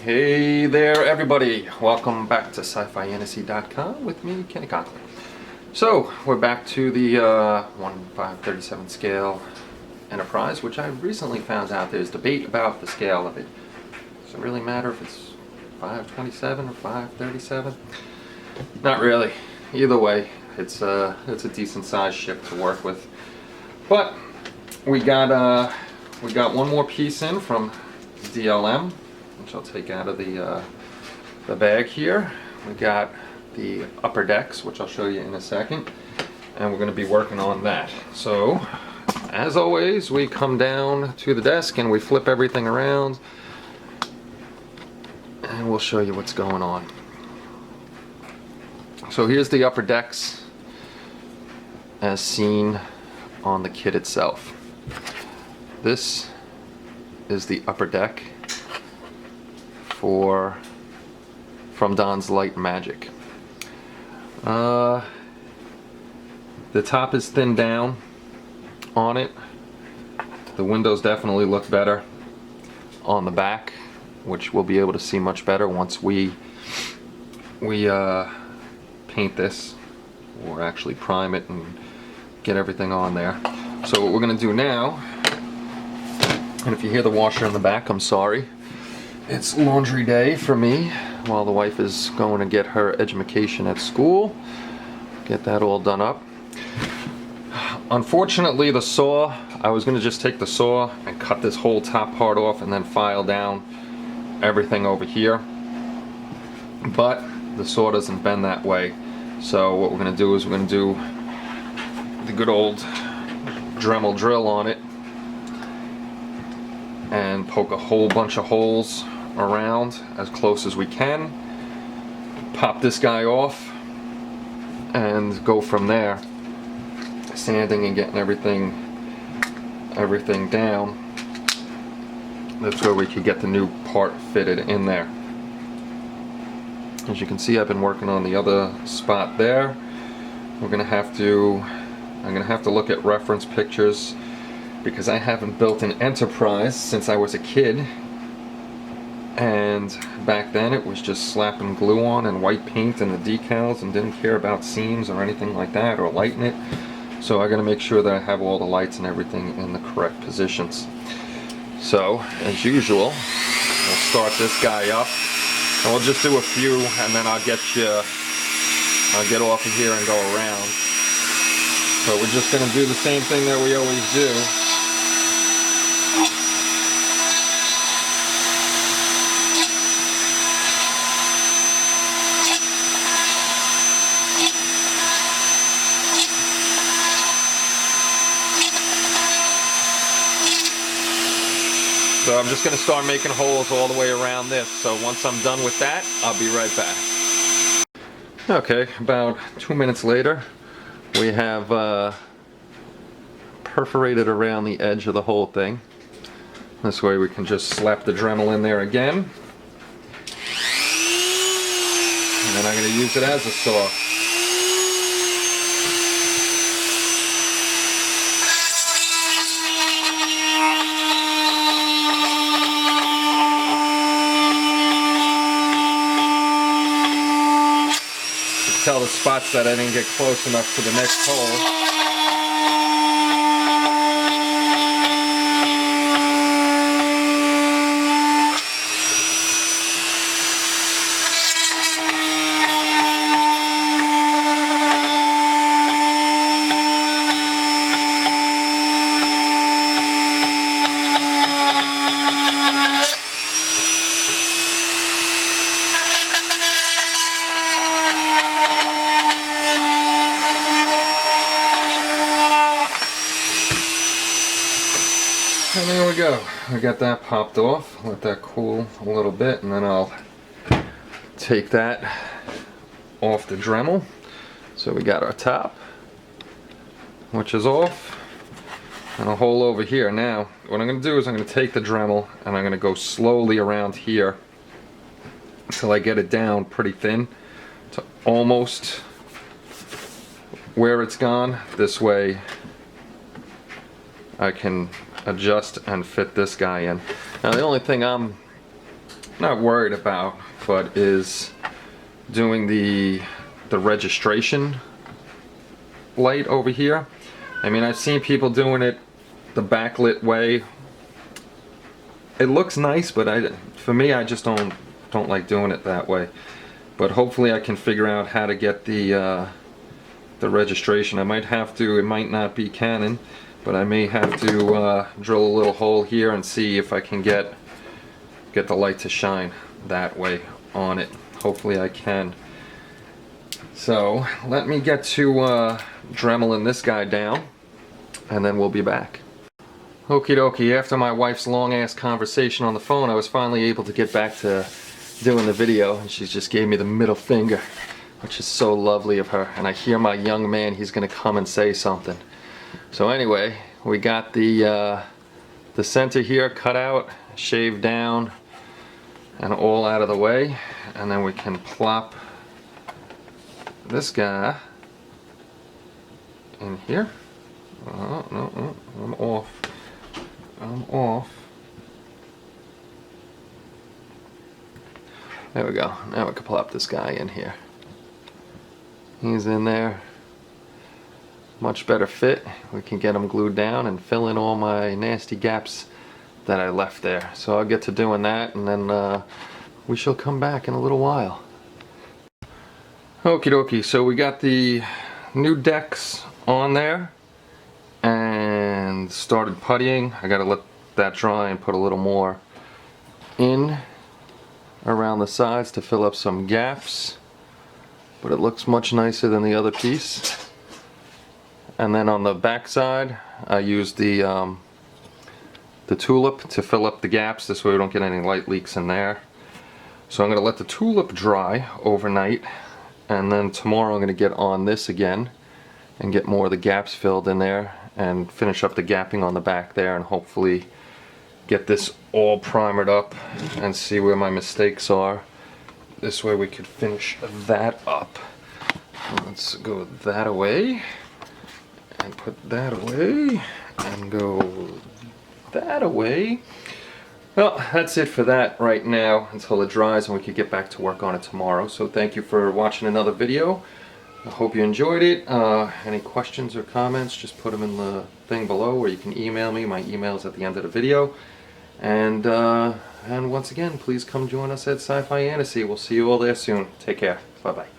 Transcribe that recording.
Hey there everybody, welcome back to sci-fi-fantasy.com with me, Kenny Conklin. So, we're back to the 1/537 scale Enterprise, which I recently found out there's debate about the scale of it. Does it really matter if it's 527 or 537? Not really. Either way, it's a decent sized ship to work with. But we got one more piece in from DLM, which I'll take out of the bag here. We got the upper decks, which I'll show you in a second, and we're going to be working on that. So, as always, we come down to the desk and we flip everything around, and we'll show you what's going on. So here's the upper decks as seen on the kit itself. This is the upper deck from Don's Light Magic. The top is thinned down on it. The windows definitely look better on the back, which we'll be able to see much better once we paint this, or actually prime it and get everything on there. So what we're going to do now, and if you hear the washer in the back, I'm sorry. It's laundry day for me while the wife is going to get her education at school. Get that all done up. Unfortunately, the saw, I was going to just take the saw and cut this whole top part off and then file down everything over here. But the saw doesn't bend that way. So what we're going to do is we're going to do the good old Dremel drill on it and poke a whole bunch of holes around as close as we can, pop this guy off, and go from there, sanding and getting everything down. That's where we could get the new part fitted in there. As you can see, I've been working on the other spot there. I'm gonna have to look at reference pictures, because I haven't built an Enterprise since I was a kid, and back then it was just slapping glue on and white paint and the decals, and didn't care about seams or anything like that, or lighting it. So I gotta make sure that I have all the lights and everything in the correct positions. So as usual, we'll start this guy up, and we'll just do a few, and then I'll get off of here and go around. So we're just gonna do the same thing that we always do. So I'm just going to start making holes all the way around this. So once I'm done with that, I'll be right back. Okay, about 2 minutes later, we have perforated around the edge of the whole thing. This way we can just slap the Dremel in there again. And then I'm going to use it as a saw. Tell the spots that I didn't get close enough to the next hole. And there we go. I got that popped off. Let that cool a little bit, and then I'll take that off the Dremel. So we got our top, which is off, and a hole over here. Now, what I'm going to do is I'm going to take the Dremel and I'm going to go slowly around here until I get it down pretty thin to almost where it's gone. This way I can adjust and fit this guy in. Now the only thing I'm not worried about, but is doing the registration light over here. I mean, I've seen people doing it the backlit way. It looks nice, but for me, I just don't like doing it that way. But hopefully I can figure out how to get the registration. I might have to, it might not be Canon, but I may have to drill a little hole here and see if I can get the light to shine that way on it. Hopefully I can. So let me get to dremeling this guy down, and then we'll be back. Okie dokie, after my wife's long ass conversation on the phone, I was finally able to get back to doing the video, and she just gave me the middle finger, which is so lovely of her. And I hear my young man, he's gonna come and say something. So anyway, we got the center here cut out, shaved down, and all out of the way, and then we can plop this guy in here. Oh, no, I'm off. I'm off. There we go. Now we can plop this guy in here. He's in there. Much better fit. We can get him glued down and fill in all my nasty gaps that I left there. So I'll get to doing that, and then we shall come back in a little while. Okie dokie, so we got the new decks on there and started puttying. I gotta let that dry and put a little more in around the sides to fill up some gaps, but it looks much nicer than the other piece. And then on the back side I used the tulip to fill up the gaps, this way we don't get any light leaks in there. So I'm going to let the tulip dry overnight, and then tomorrow I'm going to get on this again and get more of the gaps filled in there and finish up the gapping on the back there, and hopefully get this all primered up and see where my mistakes are. This way we could finish that up. Let's go that away and put that away and go that away. Well, that's it for that right now until it dries and we could get back to work on it tomorrow. So thank you for watching another video. I hope you enjoyed it. Any questions or comments, just put them in the thing below, or you can email me. My email's at the end of the video. And once again, please come join us at Sci-Fi Annecy. We'll see you all there soon. Take care. Bye-bye.